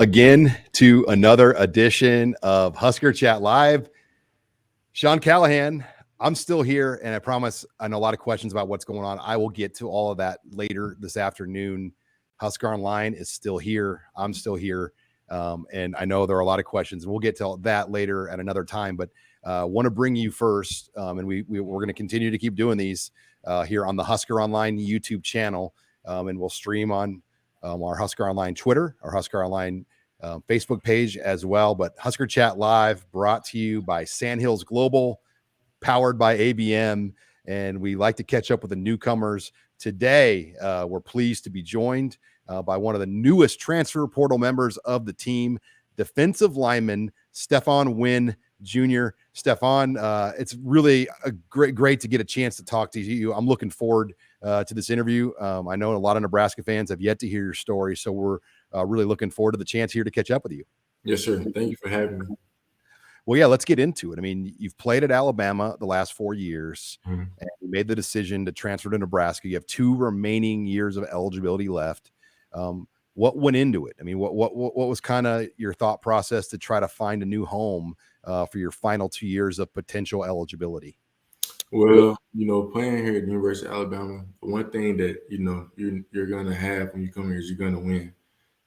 again to another edition of Husker Chat Live. Sean Callahan, I'm still here, and I promise I know a lot of questions about what's going on. I will get to all of that later this afternoon. Husker Online is still here. I'm still here, and I know there are a lot of questions, and we'll get to that later at another time, but want to bring you first, and we're going to continue to keep doing these here on the Husker Online YouTube channel, and we'll stream on our Husker Online Twitter, our Husker Online Facebook page as well. But Husker Chat Live brought to you by Sandhills Global, powered by ABM. And we like to catch up with the newcomers. Today, we're pleased to be joined by one of the newest transfer portal members of the team, defensive lineman Stephon Wynn Jr. Stefan, it's really great to get a chance to talk to you. I'm looking forward to this interview. I know a lot of Nebraska fans have yet to hear your story, so we're really looking forward to the chance here to catch up with you. Yes, sir. Thank you for having me. Well, yeah, let's get into it. I mean, you've played at Alabama the last 4 years, and you made the decision to transfer to Nebraska. You have 2 remaining years of eligibility left. What went into it? I mean, what was kind of your thought process to try to find a new home for your final 2 years of potential eligibility? Well, playing here at the University of Alabama, the one thing that, you're going to have when you come here is you're going to win.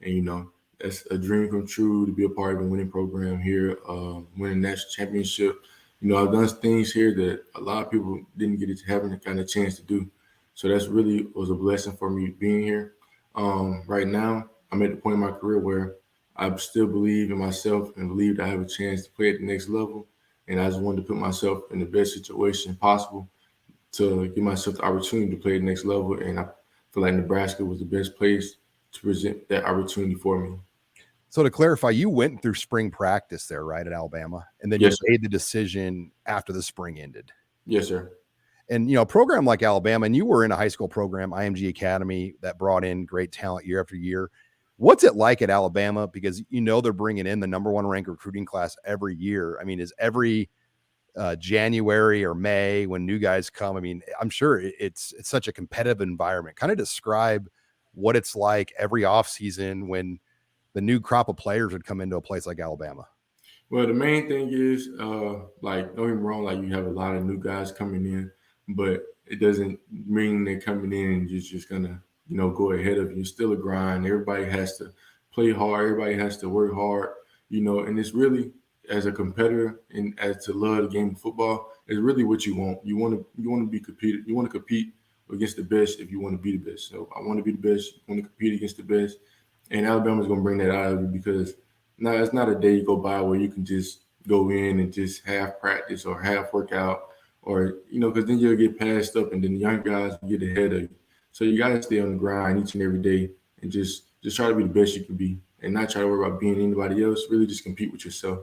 And, that's a dream come true to be a part of a winning program here, win a national championship. I've done things here that a lot of people didn't get to having the kind of chance to do. So that's really was a blessing for me being here. Right now, I'm at the point in my career where I still believe in myself and believe that I have a chance to play at the next level. And I just wanted to put myself in the best situation possible to give myself the opportunity to play at the next level. And I feel like Nebraska was the best place to present that opportunity for me. So to clarify, you went through spring practice there, right, at Alabama, and then Yes, you made the decision after the spring ended. Yes, sir. And, a program like Alabama, and you were in a high school program, IMG Academy, that brought in great talent year after year. What's it like at Alabama? Because, they're bringing in the number 1 ranked recruiting class every year. I mean, is every January or May when new guys come? I mean, I'm sure it's such a competitive environment. Kind of describe what it's like every offseason when the new crop of players would come into a place like Alabama. Well, the main thing is, don't get me wrong, you have a lot of new guys coming in, but it doesn't mean they're coming in and you're just gonna, go ahead of you. It's still a grind. Everybody has to play hard. Everybody has to work hard, and it's really, as a competitor and as to love the game of football, it's really what you want. You want to be competed. You want to compete against the best if you want to be the best. So I want to be the best. I want to compete against the best. And Alabama's going to bring that out of you because now it's not a day you go by where you can just go in and just half practice or half workout or, because then you'll get passed up and then the young guys will get ahead of you. So you got to stay on the grind each and every day and just try to be the best you can be and not try to worry about being anybody else. Really just compete with yourself.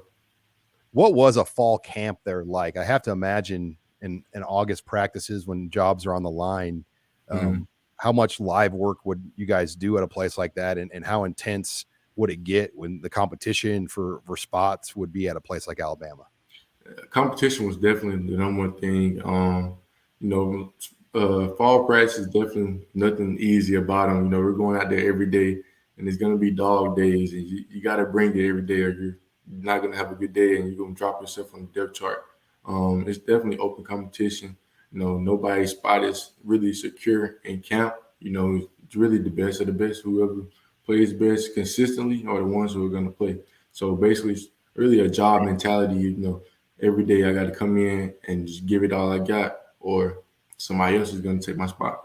What was a fall camp there like? I have to imagine in August practices when jobs are on the line, how much live work would you guys do at a place like that? And how intense would it get when the competition for spots would be at a place like Alabama? Competition was definitely the number one thing. Fall practice is definitely nothing easy about them. We're going out there every day and it's going to be dog days and you got to bring it every day or you're not going to have a good day and you're going to drop yourself on the depth chart. It's definitely open competition. Nobody's spot is really secure in camp. It's really the best of the best. Whoever plays best consistently are the ones who are going to play. So basically, it's really a job mentality. Every day I got to come in and just give it all I got, or somebody else is going to take my spot.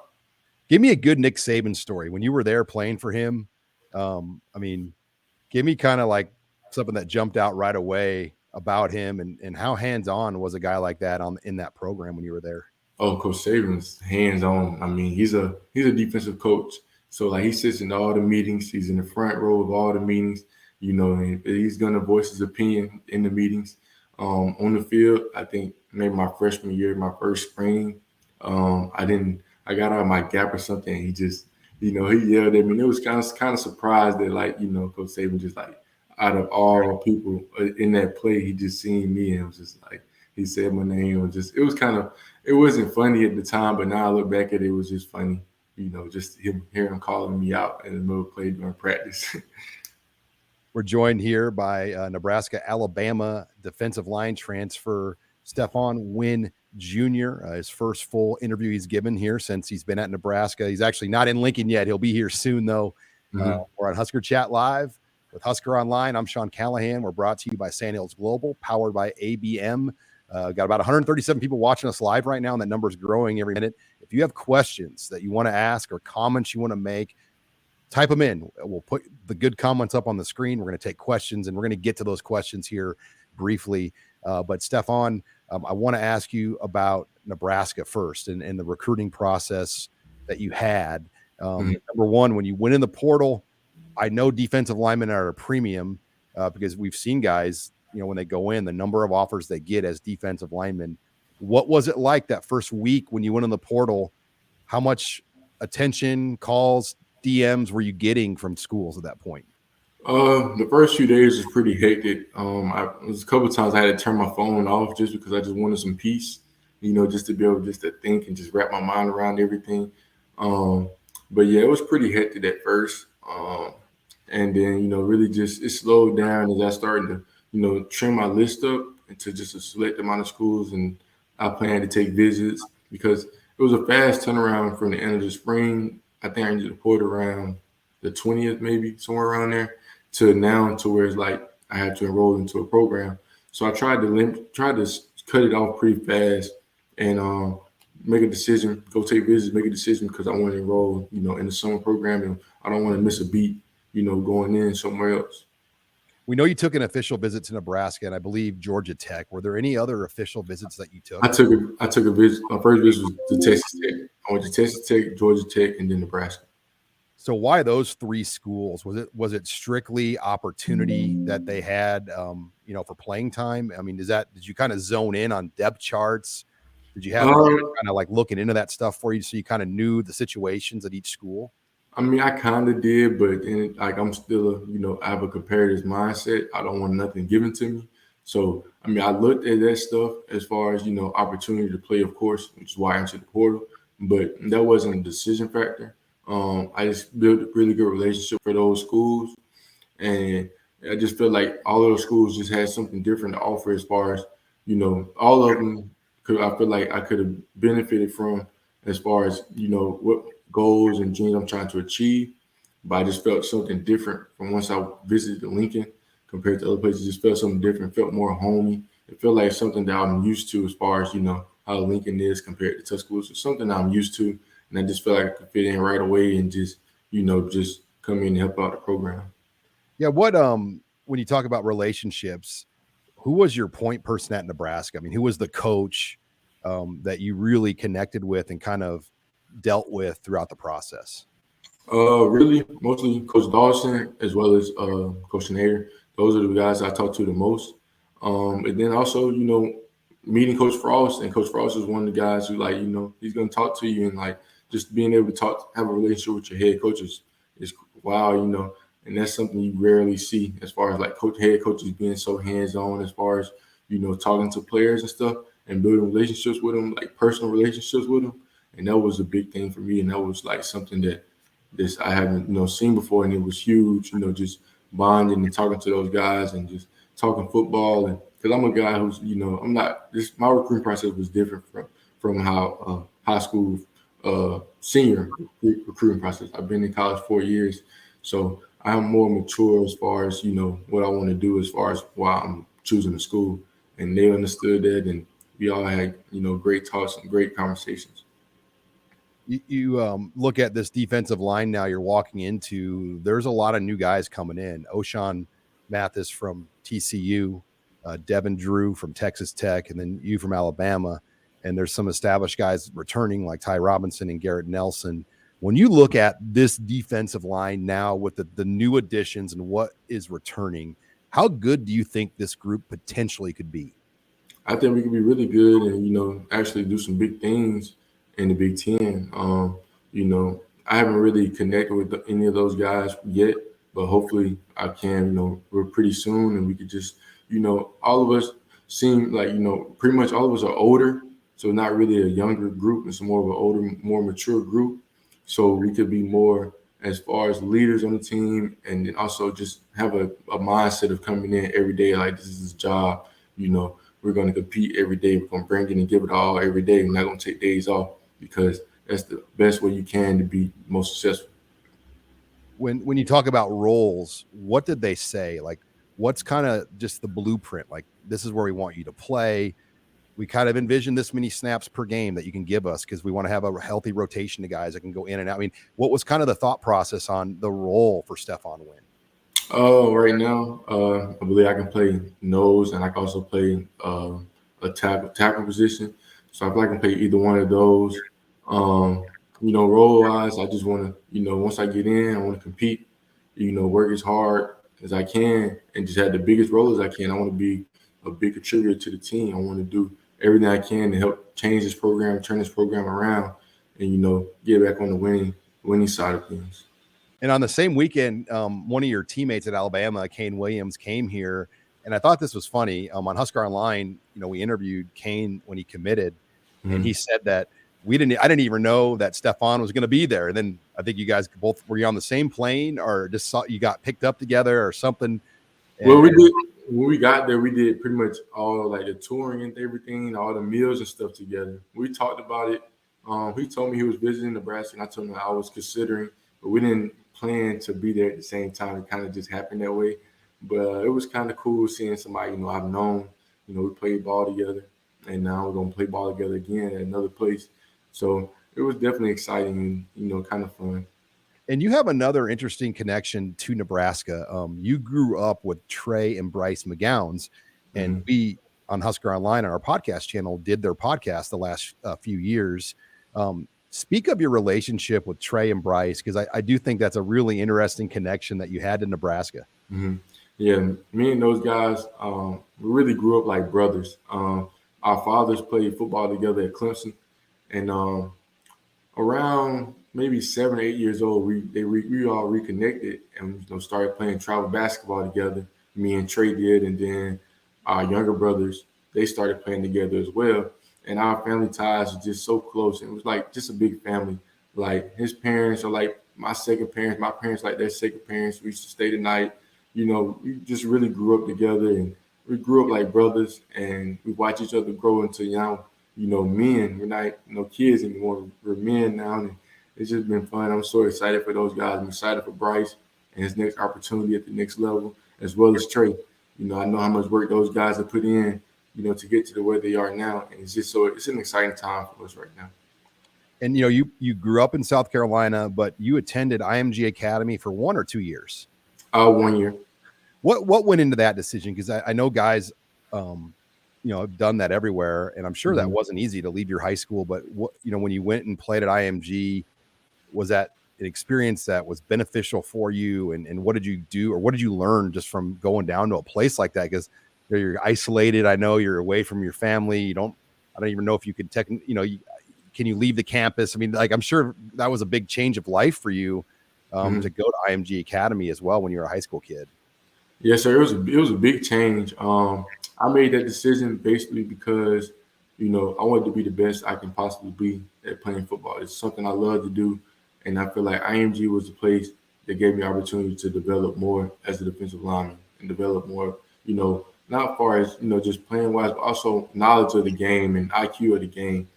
Give me a good Nick Saban story when you were there playing for him. Give me kind of like something that jumped out right away about him and how hands-on was a guy like that in that program when you were there? Oh, Coach Saban's hands-on. I mean, he's a defensive coach. So, he sits in all the meetings. He's in the front row of all the meetings, and he's going to voice his opinion in the meetings. On the field, I think maybe my freshman year, my first spring, I got out of my gap or something. And he just, he yelled at me. And it was kind of surprised that, Coach Saban just, out of all people in that play, he just seen me and it was just he said my name. It wasn't funny at the time, but now I look back at it, it was just funny, just hearing him calling me out in the middle of play during practice. We're joined here by Nebraska-Alabama defensive line transfer Stephon Wynn Jr. His first full interview he's given here since he's been at Nebraska. He's actually not in Lincoln yet. He'll be here soon, though. We're on Husker Chat Live with HuskerOnline. I'm Sean Callahan. We're brought to you by Sandhills Global, powered by ABM. Got about 137 people watching us live right now, and that number is growing every minute. If you have questions that you want to ask or comments you want to make, type them in. We'll put the good comments up on the screen. We're going to take questions, and we're going to get to those questions here briefly. But Stephon, I want to ask you about Nebraska first and the recruiting process that you had. Number one, when you went in the portal, I know defensive linemen are a premium because we've seen guys, when they go in, the number of offers they get as defensive linemen. What was it like that first week when you went in the portal? How much attention, calls, DMs were you getting from schools at that point? The first few days was pretty hectic. It was a couple of times I had to turn my phone off just because I just wanted some peace, just to be able just to think and just wrap my mind around everything. But yeah, it was pretty hectic at first. And then, really just it slowed down as I started to, trim my list up into just a select amount of schools. And I planned to take visits because it was a fast turnaround from the end of the spring. I think I ended the port around the 20th, maybe somewhere around there, to now to where it's like I had to enroll into a program. So I tried to cut it off pretty fast and make a decision, go take visits, make a decision because I want to enroll, in the summer program, and I don't want to miss a beat, going in somewhere else. We know you took an official visit to Nebraska and I believe Georgia Tech. Were there any other official visits that you took? I took a visit. My first visit was to Texas Tech. I went to Texas Tech, Georgia Tech, and then Nebraska. So why those three schools? Was it strictly opportunity that they had, for playing time? I mean, did you kind of zone in on depth charts? Did you have kind of like looking into that stuff for you so you kind of knew the situations at each school? I mean, I kind of did, but then, I'm still, I have a competitive mindset. I don't want nothing given to me. So, I mean, I looked at that stuff as far as, opportunity to play, of course, which is why I entered the portal. But that wasn't a decision factor. I just built a really good relationship for those schools. And I just felt like all of those schools just had something different to offer as far as, all of them I feel like I could have benefited from as far as, what goals and dreams I'm trying to achieve. But I just felt something different from once I visited Lincoln compared to other places. Just felt something different, felt more homey. It felt like something that I'm used to as far as, how Lincoln is compared to Tuscaloosa. Something I'm used to. And I just felt like I could fit in right away and just, just come in and help out the program. Yeah. When you talk about relationships, who was your point person at Nebraska? I mean, who was the coach that you really connected with and kind of dealt with throughout the process? Really, mostly Coach Dawson as well as Coach Nader. Those are the guys I talk to the most. And then also, meeting Coach Frost, and Coach Frost is one of the guys who, he's going to talk to you, and just being able to have a relationship with your head coach is wow, and that's something you rarely see as far as head coaches being so hands-on as far as, talking to players and stuff and building relationships with them, personal relationships with them. And that was a big thing for me. And that was something that I haven't, seen before. And it was huge, just bonding and talking to those guys and just talking football. And because I'm a guy who's, my recruiting process was different from how high school senior recruiting process. I've been in college 4 years. So I'm more mature as far as, what I want to do as far as why I'm choosing the school. And they understood that. And we all had, great talks and great conversations. You look at this defensive line now you're walking into, there's a lot of new guys coming in. O'Shawn Mathis from TCU, Devin Drew from Texas Tech, and then you from Alabama. And there's some established guys returning like Ty Robinson and Garrett Nelson. When you look at this defensive line now with the new additions and what is returning, how good do you think this group potentially could be? I think we could be really good and, actually do some big things in the Big Ten. I haven't really connected with any of those guys yet, but hopefully I can, we're pretty soon, and we could just, all of us seem like, pretty much all of us are older. So not really a younger group. It's more of an older, more mature group. So we could be more, as far as leaders on the team, and then also just have a mindset of coming in every day like this is his job. We're going to compete every day. We're going to bring it and give it all every day. We're not going to take days off because that's the best way you can to be most successful. When you talk about roles, what did they say? Like, what's kind of just the blueprint? Like, this is where we want you to play. We kind of envision this many snaps per game that you can give us because we want to have a healthy rotation of guys that can go in and out. I mean, what was kind of the thought process on the role for Stephon Wynn? Right now, I believe I can play nose and I can also play a tackle position. So I feel like I can play either one of those. Role wise, I just want to, once I get in, I want to compete, work as hard as I can and just have the biggest role as I can. I want to be a big contributor to the team. I want to do everything I can to help change this program, turn this program around, and, get back on the winning side of things. And on the same weekend, one of your teammates at Alabama, Kane Williams, came here, and I thought this was funny. On HuskerOnline, we interviewed Kane when he committed, and he said that I didn't even know that Stephon was going to be there. And then I think you guys both were you on the same plane, or just you got picked up together, or something. Well, we did when we got there. We did pretty much all like the touring and everything, all the meals and stuff together. We talked about it. He told me he was visiting Nebraska, and I told him I was considering, but we didn't plan to be there at the same time. It kind of just happened that way. But it was kind of cool seeing somebody I've known. We played ball together, and now we're gonna play ball together again at another place. So it was definitely exciting and kind of fun. And you have another interesting connection to Nebraska. You grew up with Trey and Bryce McGowns, and we on Husker Online on our podcast channel did their podcast the last few years. Speak of your relationship with Trey and Bryce, because I do think that's a really interesting connection that you had to Nebraska. Mm-hmm. Yeah, me and those guys, we really grew up like brothers. Our fathers played football together at Clemson, and around maybe 7 or 8 years old, we all reconnected and started playing travel basketball together. Me and Trey did, and then our younger brothers, they started playing together as well. And our family ties are just so close. And it was like just a big family. Like his parents are like my second parents, my parents like their second parents. We used to stay the night. We just really grew up together, and we grew up like brothers, and we watched each other grow into young, men. We're not kids anymore. We're men now, and it's just been fun. I'm so excited for those guys. I'm excited for Bryce and his next opportunity at the next level, as well as Trey. I know how much work those guys have put in, to get to where they are now. And it's an exciting time for us right now. And, you grew up in South Carolina, but you attended IMG Academy for 1 or 2 years. 1 year. What went into that decision? Because I know guys, have done that everywhere, and I'm sure that wasn't easy to leave your high school. But when you went and played at IMG, was that an experience that was beneficial for you? And what did you do, or what did you learn just from going down to a place like that? Because you're isolated. I know you're away from your family. I don't even know if you could can you leave the campus? I mean, like, I'm sure that was a big change of life for you to go to IMG Academy as well when you were a high school kid. Yes, sir. It was a big change. I made that decision basically because, I wanted to be the best I can possibly be at playing football. It's something I love to do, and I feel like IMG was the place that gave me opportunity to develop more as a defensive lineman and develop more, not as far as, just playing wise, but also knowledge of the game and IQ of the game.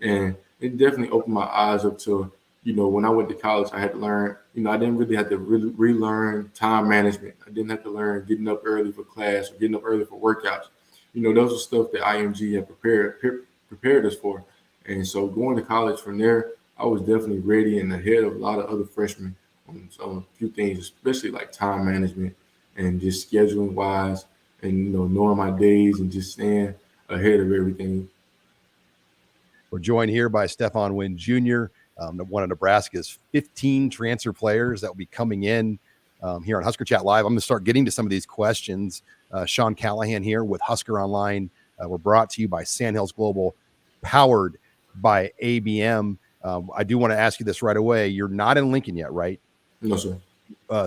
And it definitely opened my eyes up to, when I went to college, I had to learn, I didn't really have to relearn time management. I didn't have to learn getting up early for class or getting up early for workouts. Those are stuff that IMG had prepared us for. And so going to college from there, I was definitely ready and ahead of a lot of other freshmen on a few things, especially like time management and just scheduling wise and, knowing my days and just staying ahead of everything. We're joined here by Stefan Wynn Jr., one of Nebraska's 15 transfer players that will be coming in here on Husker Chat Live. I'm going to start getting to some of these questions. Sean Callahan here with Husker Online. We're brought to you by Sandhills Global, powered by ABM. I do want to ask you this right away. You're not in Lincoln yet, right? No, sir.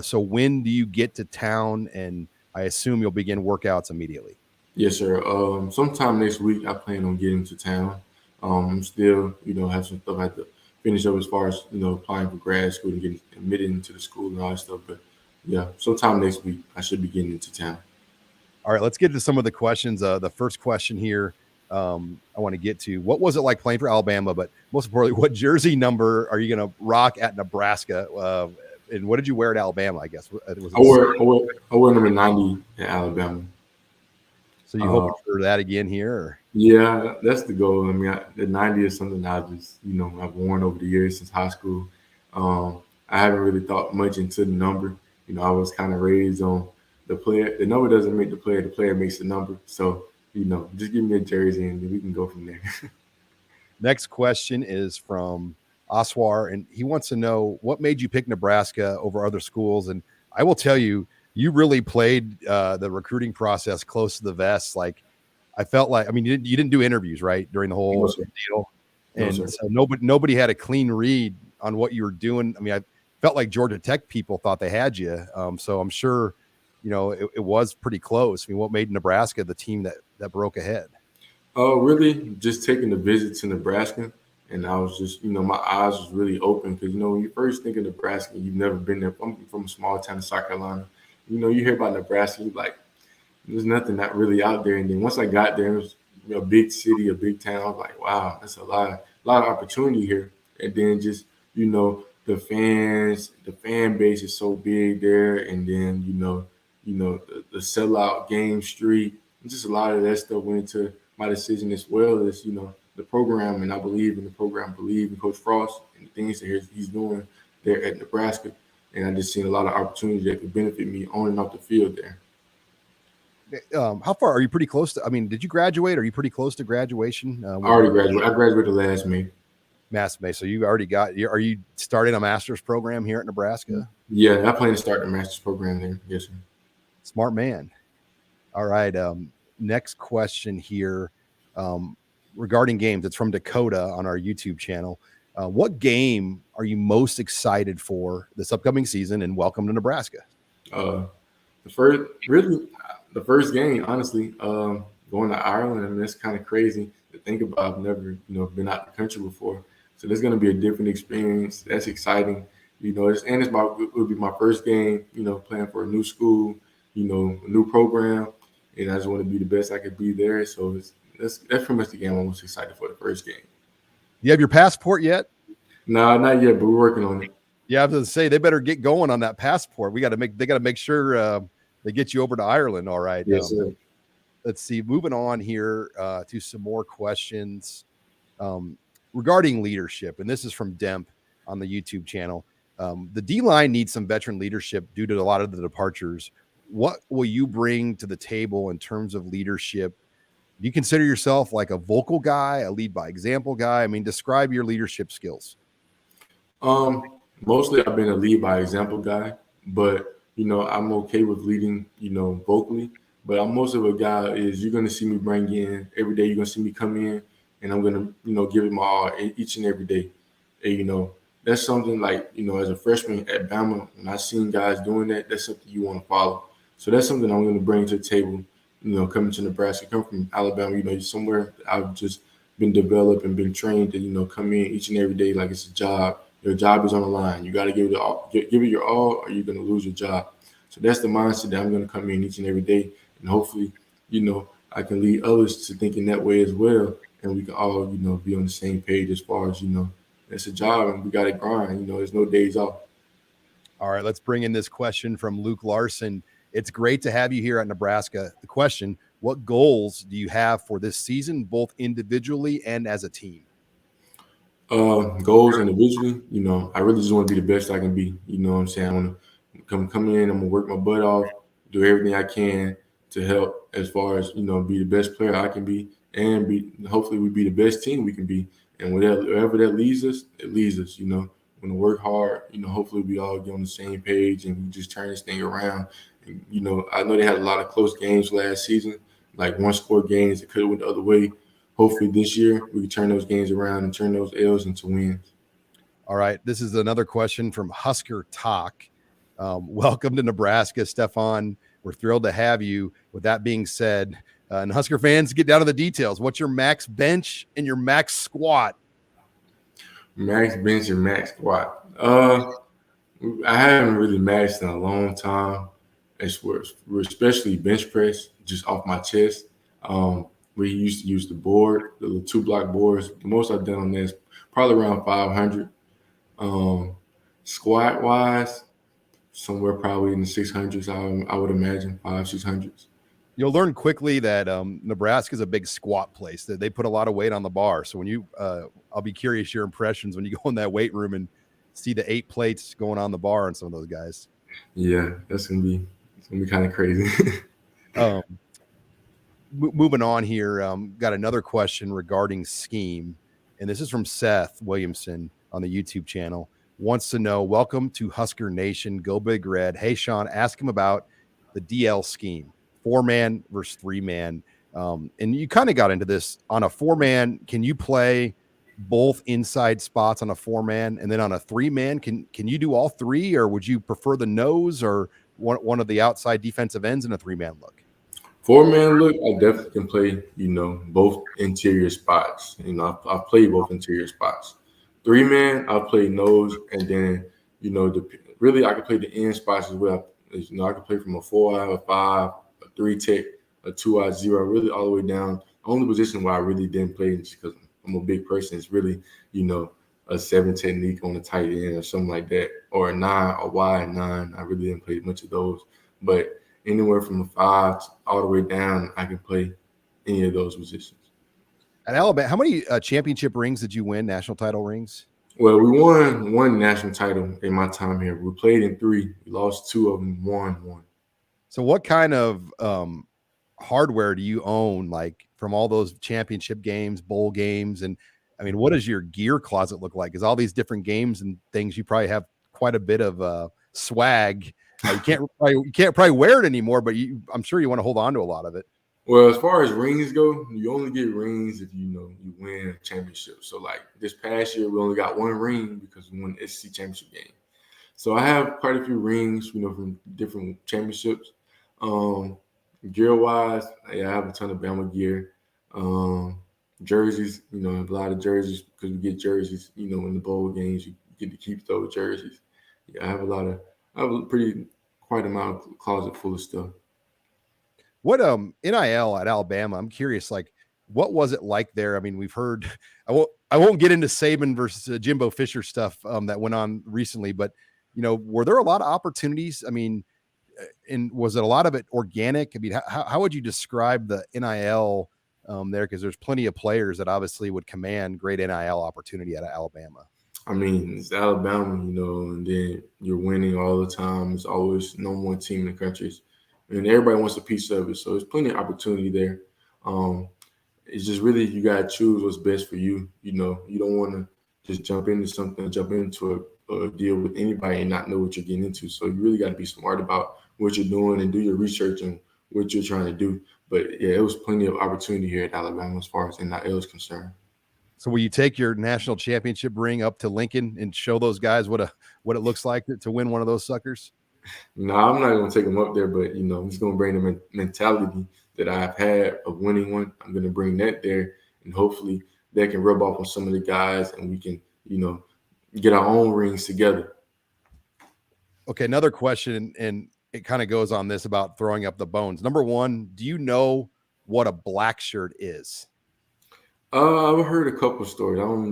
So when do you get to town? And I assume you'll begin workouts immediately. Yes, sir. Sometime next week, I plan on getting to town. Still, have some stuff I have to finish up as far as applying for grad school and getting admitted into the school and all that stuff. But yeah, sometime next week I should be getting into town. All right, let's get to some of the questions. The first question here I want to get to: what was it like playing for Alabama? But most importantly, what jersey number are you going to rock at Nebraska? And what did you wear at Alabama? I guess I wore number 90 at Alabama. So you hoping for that again here? Or? Yeah, that's the goal. I mean, the 90 is something I just I've worn over the years since high school. I haven't really thought much into the number. I was kind of raised on the player. The number doesn't make the player makes the number. So, just give me a jersey and we can go from there. Next question is from Aswar, and he wants to know what made you pick Nebraska over other schools. And I will tell you, you really played the recruiting process close to the vest. Like, I felt like, I mean, you didn't do interviews, right, during the whole deal, and so nobody had a clean read on what you were doing. I mean, I felt like Georgia Tech people thought they had you, so I'm sure, it was pretty close. I mean, what made Nebraska the team that broke ahead? Really, just taking the visit to Nebraska, and I was just, my eyes was really open because when you first think of Nebraska, you've never been there. I'm from a small town in South Carolina. You hear about Nebraska, you're like, there's nothing not really out there. And then once I got there, it was a big city, a big town. I was like, wow, that's a lot of opportunity here. And then just, the fan base is so big there. And then, the sellout game street, and just a lot of that stuff went into my decision, as well as, the program. And I believe in the program, believe in Coach Frost and the things that he's doing there at Nebraska. And I just seen a lot of opportunities that could benefit me on and off the field there. How far are you? Pretty close to? I mean, did you graduate? Are you pretty close to graduation? I already graduated. I graduated last May. Last May. So you already got. Are you starting a master's program here at Nebraska? Yeah, I plan to start the master's program there. Yes, sir. Smart man. All right. Next question here regarding games. It's from Dakota on our YouTube channel. What game are you most excited for this upcoming season? And welcome to Nebraska. The first game, honestly, going to Ireland, I mean, that's kind of crazy to think about. I've never, been out the country before. So there's going to be a different experience. That's exciting. It will be my first game, playing for a new school, a new program. And I just want to be the best I could be there. So that's pretty much the game I'm most excited for, the first game. You have your passport yet? No, not yet, but we're working on it. Yeah, I was going to say, they better get going on that passport. They got to make sure they get you over to Ireland. All right. Yes, sir. Let's see. Moving on here to some more questions regarding leadership. And this is from Demp on the YouTube channel. The D-line needs some veteran leadership due to a lot of the departures. What will you bring to the table in terms of leadership? Do you consider yourself like a vocal guy, a lead by example guy? I mean, describe your leadership skills. Mostly I've been a lead by example guy, but I'm okay with leading, vocally, but I'm most of a guy is you're going to see me bring in every day. You're going to see me come in and I'm going to, give it my all each and every day. And, that's something like, as a freshman at Bama, when I seen guys doing that, that's something you want to follow. So that's something I'm going to bring to the table, coming to Nebraska, come from Alabama, somewhere I've just been developed and been trained to, come in each and every day like it's a job. Your job is on the line. You got to give it your all, or you're going to lose your job. So that's the mindset that I'm going to come in each and every day, and hopefully, I can lead others to thinking that way as well, and we can all, be on the same page as far as it's a job and we got to grind. There's no days off. All right, let's bring in this question from Luke Larson. It's great to have you here at Nebraska. The question: what goals do you have for this season, both individually and as a team? Goals individually, I really just want to be the best I can be. You know what I'm saying? I want to come in, I'm going to work my butt off, do everything I can to help as far as, be the best player I can be, and hopefully we be the best team we can be. And wherever that leads us, it leads us, We're going to work hard, hopefully we all get on the same page and we just turn this thing around. And, I know they had a lot of close games last season, like one-score games that could have went the other way. Hopefully this year we can turn those games around and turn those L's into wins. All right. This is another question from Husker Talk. Welcome to Nebraska, Stefan. We're thrilled to have you. With that being said, and Husker fans, get down to the details. What's your max bench and your max squat? Max bench and max squat. I haven't really maxed in a long time. Especially bench press, just off my chest. Um, we used to use the board, the little 2 block boards. The most I've done on this probably around 500. Um, Squat wise, somewhere probably in the 600s. I would imagine 600s. You'll learn quickly that Nebraska is a big squat place. That they put a lot of weight on the bar. So when you, I'll be curious your impressions when you go in that weight room and see the 8 plates going on the bar on some of those guys. Yeah, it's gonna be kind of crazy. Moving on here, got another question regarding scheme, and this is from Seth Williamson on the YouTube channel. Wants to know, welcome to Husker Nation, go Big Red. Hey, Sean, ask him about the DL scheme, 4-man versus 3-man. And you kind of got into this on a 4-man. Can you play both inside spots on a 4-man, and then on a 3-man, can you do all 3, or would you prefer the nose or one of the outside defensive ends in a 3-man look? 4-man look, I definitely can play, both interior spots. I've played both interior spots. 3-man, I'll play nose, and then, really I can play the end spots as well. I can play from a 4-eye, a 5, a 3-tech, a 2-eye 0, really all the way down. The only position where I really didn't play is because I'm a big person. It's really, a 7 technique on the tight end or something like that, or a 9, a wide 9. I really didn't play much of those. But anywhere from a 5 all the way down, I can play any of those positions. At Alabama, how many championship rings did you win, national title rings? Well, we won 1 national title in my time here. We played in 3. We lost 2 of them, won 1. So what kind of hardware do you own, like from all those championship games, bowl games? And I mean, what does your gear closet look like? Because all these different games and things, you probably have quite a bit of swag. You can't probably wear it anymore, but I'm sure you want to hold on to a lot of it. Well, as far as rings go, you only get rings if you win a championship. So like this past year, we only got 1 ring because we won the SEC championship game. So I have quite a few rings, from different championships. Gear wise, I have a ton of Bama gear. Jerseys, a lot of jerseys because we get jerseys, in the bowl games, you get to keep those jerseys. Yeah, I have quite amount of closet full of stuff. What NIL at Alabama? I'm curious, like, what was it like there? I mean, we've heard. I won't get into Saban versus Jimbo Fisher stuff that went on recently, but were there a lot of opportunities? I mean, and was it a lot of it organic? I mean, how would you describe the NIL there? Because there's plenty of players that obviously would command great NIL opportunity out of Alabama. I mean, it's Alabama, and then you're winning all the time. It's always number 1 team in the country. And everybody wants a piece of it. So there's plenty of opportunity there. It's just really you got to choose what's best for you. You don't want to just jump into a deal with anybody and not know what you're getting into. So you really got to be smart about what you're doing and do your research and what you're trying to do. But, yeah, it was plenty of opportunity here at Alabama as far as NIL is concerned. So will you take your national championship ring up to Lincoln and show those guys what it looks like to win one of those suckers? No, I'm not going to take them up there, but, I'm just going to bring the mentality that I've had of winning one. I'm going to bring that there, and hopefully that can rub off on some of the guys, and we can, get our own rings together. Okay, another question, and it kind of goes on this about throwing up the bones. Number 1, do you know what a black shirt is? I've heard a couple stories. I don't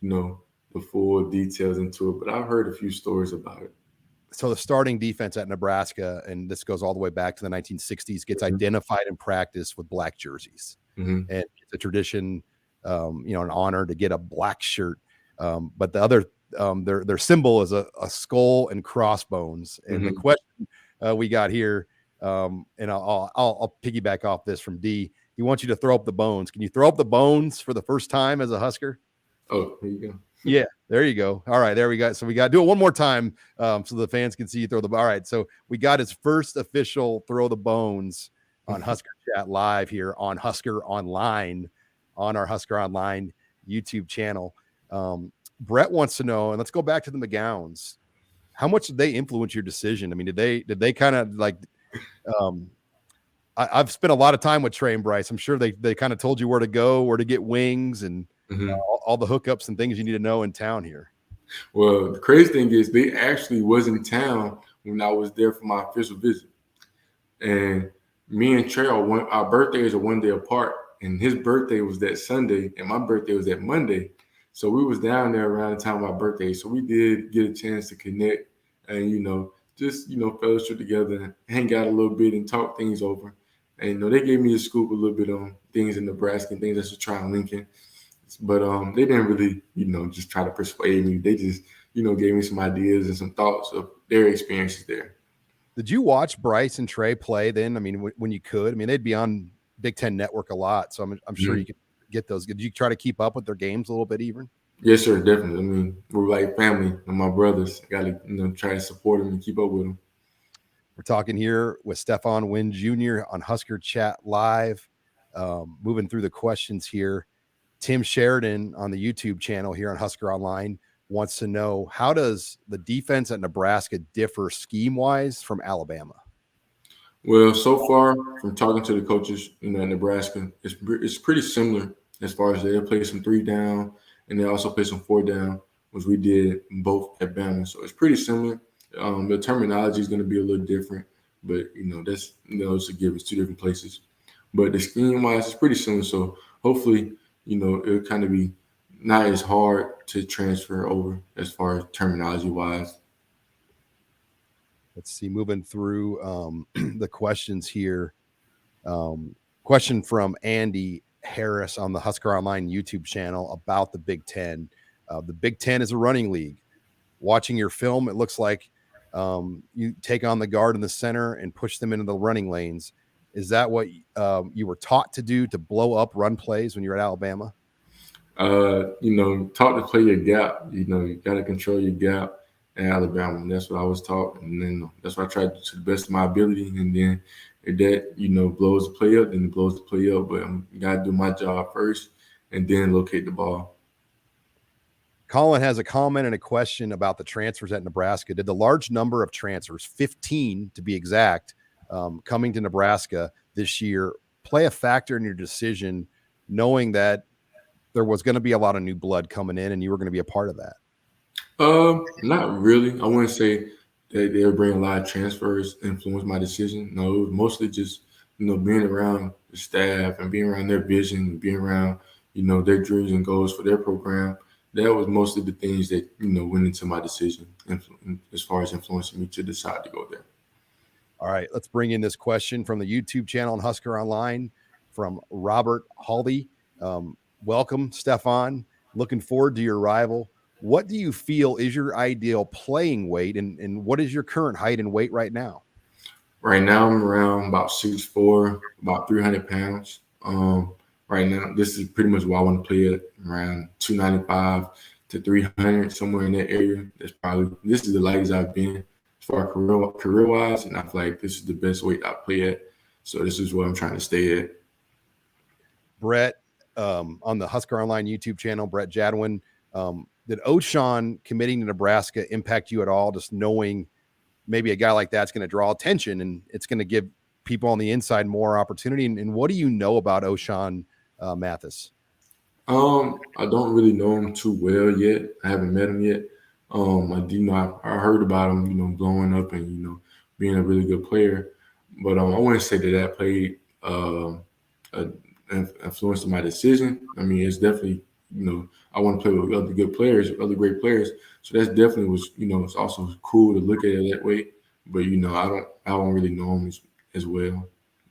know, the full details into it, but I've heard a few stories about it. So the starting defense at Nebraska, and this goes all the way back to the 1960s, gets identified in practice with black jerseys. And it's a tradition, an honor to get a black shirt. But the other, their symbol is a skull and crossbones. And the question we got here, and I'll piggyback off this from D. He wants you to throw up the bones. Can you throw up the bones for the first time as a Husker? Oh, there you go. Yeah, there you go. All right, there we go. So we got to do it one more time so the fans can see you throw the. All right, so we got his first official throw the bones on Husker Chat live here on Husker Online, on our Husker Online YouTube channel. Brett wants to know, and let's go back to the McGowns. How much did they influence your decision? I mean, did they kind of like? I've spent a lot of time with Trey and Bryce. I'm sure they kind of told you where to go, where to get wings, and Mhm. all the hookups and things you need to know in town here. Well, the crazy thing is they actually was in town when I was there for my official visit. And me and Trey our birthdays are one day apart. And his birthday was that Sunday, and my birthday was that Monday. So we was down there around the time of my birthday. So we did get a chance to connect and just fellowship together, hang out a little bit, and talk things over. And they gave me a scoop a little bit on things in Nebraska and things I should try in Lincoln. But they didn't really, just try to persuade me. They just, gave me some ideas and some thoughts of their experiences there. Did you watch Bryce and Trey play then? I mean, when you could, I mean, they'd be on Big Ten Network a lot. So I'm sure you could get those. Did you try to keep up with their games a little bit even? Yes, sir, definitely. I mean, we're like family and my brothers. I got to, try to support them and keep up with them. We're talking here with Stephon Wynn Jr. on Husker Chat Live. Moving through the questions here. Tim Sheridan on the YouTube channel here on Husker Online wants to know, how does the defense at Nebraska differ scheme-wise from Alabama? Well, so far from talking to the coaches, at Nebraska, it's pretty similar as far as they'll play some 3 down and they also play some 4 down, which we did both at Bama. So it's pretty similar. The terminology is going to be a little different, but that's it's a given. It's 2 different places, but the scheme wise, it's pretty similar. So hopefully, it'll kind of be not as hard to transfer over as far as terminology wise. Let's see, moving through the questions here. Question from Andy Harris on the Husker Online YouTube channel about the Big Ten. The Big Ten is a running league. Watching your film, it looks like you take on the guard in the center and push them into the running lanes. Is that what you were taught to do to blow up run plays when you were at Alabama? Taught to play your gap. You got to control your gap in Alabama. And that's what I was taught. And then that's what I tried to the best of my ability. And then if that, blows the play up, then it blows the play up. But I got to do my job first and then locate the ball. Colin has a comment and a question about the transfers at Nebraska. Did the large number of transfers, 15 to be exact, coming to Nebraska this year, play a factor in your decision, knowing that there was going to be a lot of new blood coming in and you were going to be a part of that? Not really. I wouldn't say that they'll bring a lot of transfers influence my decision. No, it was mostly just, being around the staff and being around their vision and being around, their dreams and goals for their program. That was mostly the things that, went into my decision as far as influencing me to decide to go there. All right, let's bring in this question from the YouTube channel on Husker Online from Robert Hawley. Welcome, Stefan. Looking forward to your arrival. What do you feel is your ideal playing weight, and what is your current height and weight right now? Right now, I'm around about 6'4", about 300 pounds. Right now, this is pretty much what I want to play at, around 295 to 300, somewhere in that area. This is the lightest I've been as far as career-wise, and I feel like this is the best weight I play at. So this is what I'm trying to stay at. Brett, on the Husker Online YouTube channel, Brett Jadwin, did O'Shawn committing to Nebraska impact you at all? Just knowing maybe a guy like that's going to draw attention and it's going to give people on the inside more opportunity. And what do you know about O'Shawn Mathis? I don't really know him too well yet. I haven't met him yet. I do know I heard about him, blowing up and being a really good player. But I wouldn't say that played influence my decision. I mean, it's definitely I want to play with other good players, other great players. So that's definitely was it's also cool to look at it that way. But I don't really know him as well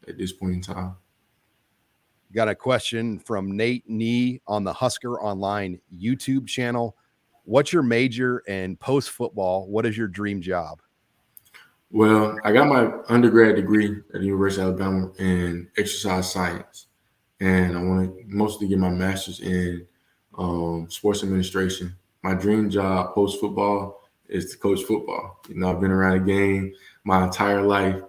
at this point in time. Got a question from Nate Nee on the Husker Online YouTube channel. What's your major, and post football, what is your dream job? Well, I got my undergrad degree at the University of Alabama in exercise science, and I want to mostly get my master's in sports administration. My dream job post football is to coach football. I've been around the game my entire life,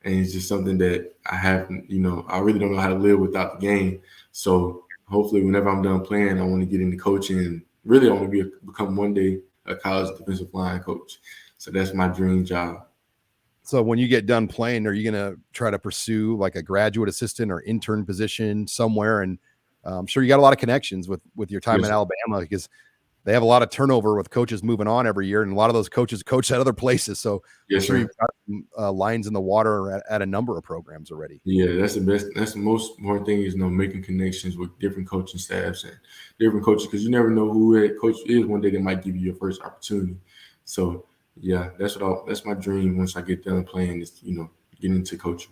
and it's just something that I haven't, I really don't know how to live without the game. So hopefully whenever I'm done playing, I want to get into coaching, and really I want to become one day a college defensive line coach. So that's my dream job. So when you get done playing, are you going to try to pursue like a graduate assistant or intern position somewhere? And I'm sure you got a lot of connections with your time Yes, in Alabama, because they have a lot of turnover with coaches moving on every year, and a lot of those coaches coach at other places. So I'm yes, sure sir. you've got some lines in the water at a number of programs already. Yeah, that's the best. That's the most important thing is making connections with different coaching staffs and different coaches, because you never know who that coach is. One day they might give you your first opportunity. So yeah, that's my dream once I get done playing is get into coaching.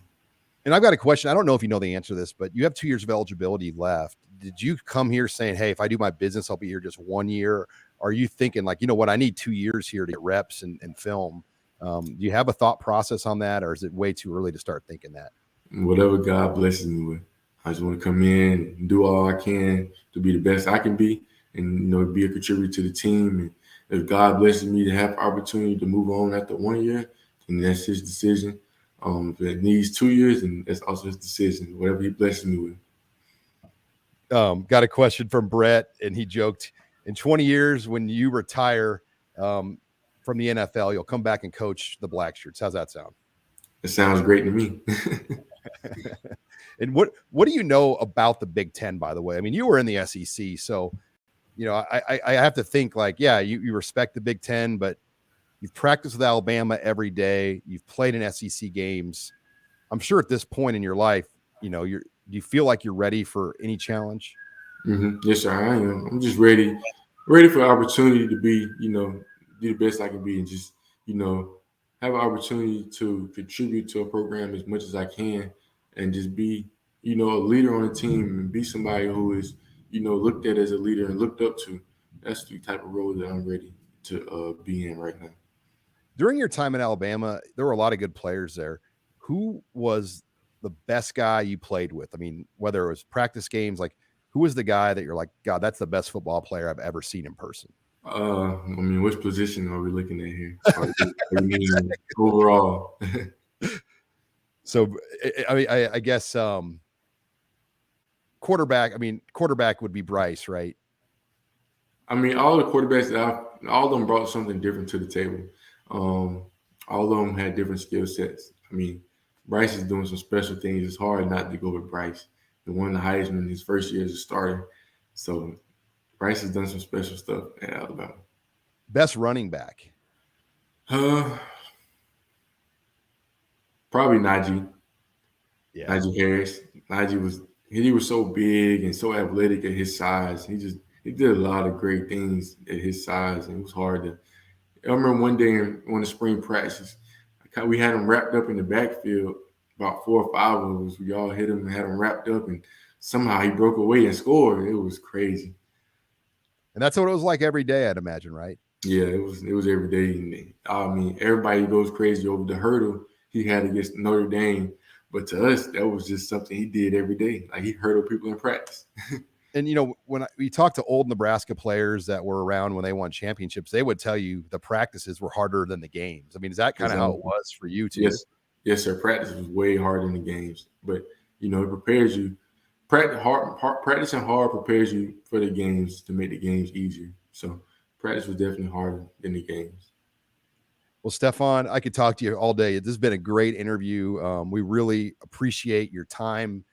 And I've got a question. I don't know if you know the answer to this, but you have 2 years of eligibility left. Did you come here saying, hey, if I do my business, I'll be here just 1 year? Are you thinking like, you know what, I need 2 years here to get reps and film? Do you have a thought process on that, or is it way too early to start thinking that? Whatever God blesses me with, I just want to come in and do all I can to be the best I can be, and be a contributor to the team. And if God blesses me to have opportunity to move on after 1 year, then that's His decision. If it needs 2 years, and that's also His decision. Whatever He blesses me with. Got a question from Brett, and he joked, in 20 years, when you retire from the NFL, you'll come back and coach the Black Shirts. How's that sound? It sounds great to me. And what do you know about the Big Ten, by the way? I mean, you were in the SEC, so I have to think like, yeah, you respect the Big Ten, but you've practiced with Alabama every day. You've played in SEC games. I'm sure at this point in your life, do you feel like you're ready for any challenge? Yes, sir. I am. I'm just ready for the opportunity to be, do the best I can be, and just, have an opportunity to contribute to a program as much as I can, and just be, a leader on a team, and be somebody who is, looked at as a leader and looked up to. That's the type of role that I'm ready to be in right now. During your time in Alabama, there were a lot of good players there. Who was the best guy you played with? I mean, whether it was practice games, like who was the guy that you're like, God, that's the best football player I've ever seen in person? Which position are we looking at here? Are we meaning overall? So, I guess quarterback. I mean, quarterback would be Bryce, right? All the quarterbacks all of them brought something different to the table. All of them had different skill sets. Bryce is doing some special things. It's hard not to go with Bryce. He won the Heisman his first year as a starter. So Bryce has done some special stuff at Alabama. Best running back? Probably Najee. Yeah. Najee Harris. He was so big and so athletic at his size. He did a lot of great things at his size, and it was hard to. I remember one day on the spring practice, we had him wrapped up in the backfield. About 4 or 5 of us, we all hit him and had him wrapped up, and somehow he broke away and scored. It was crazy. And that's what it was like every day, I'd imagine, right? Yeah, it was every day. Everybody goes crazy over the hurdle he had against Notre Dame, but to us, that was just something he did every day. Like he hurdled people in practice. And when we talked to old Nebraska players that were around when they won championships, they would tell you the practices were harder than the games. I mean, is that kind of how it was for you too? Yes, sir. Practice was way harder than the games, but it prepares you. Practicing hard prepares you for the games to make the games easier. So practice was definitely harder than the games. Well, Stefan, I could talk to you all day. This has been a great interview. We really appreciate your time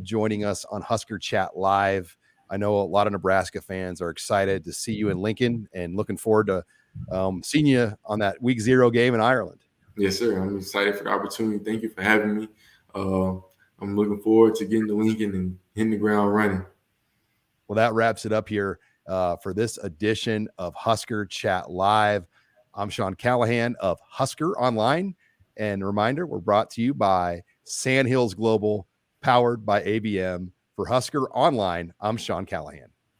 joining us on Husker Chat Live. I know a lot of Nebraska fans are excited to see you in Lincoln and looking forward to seeing you on that Week 0 game in Ireland. Yes, sir. I'm excited for the opportunity. Thank you for having me. I'm looking forward to getting to Lincoln and hitting the ground running. Well, that wraps it up here for this edition of Husker Chat Live. I'm Sean Callahan of HuskerOnline. And a reminder, we're brought to you by Sandhills Global, powered by ABM. For Husker Online, I'm Sean Callahan.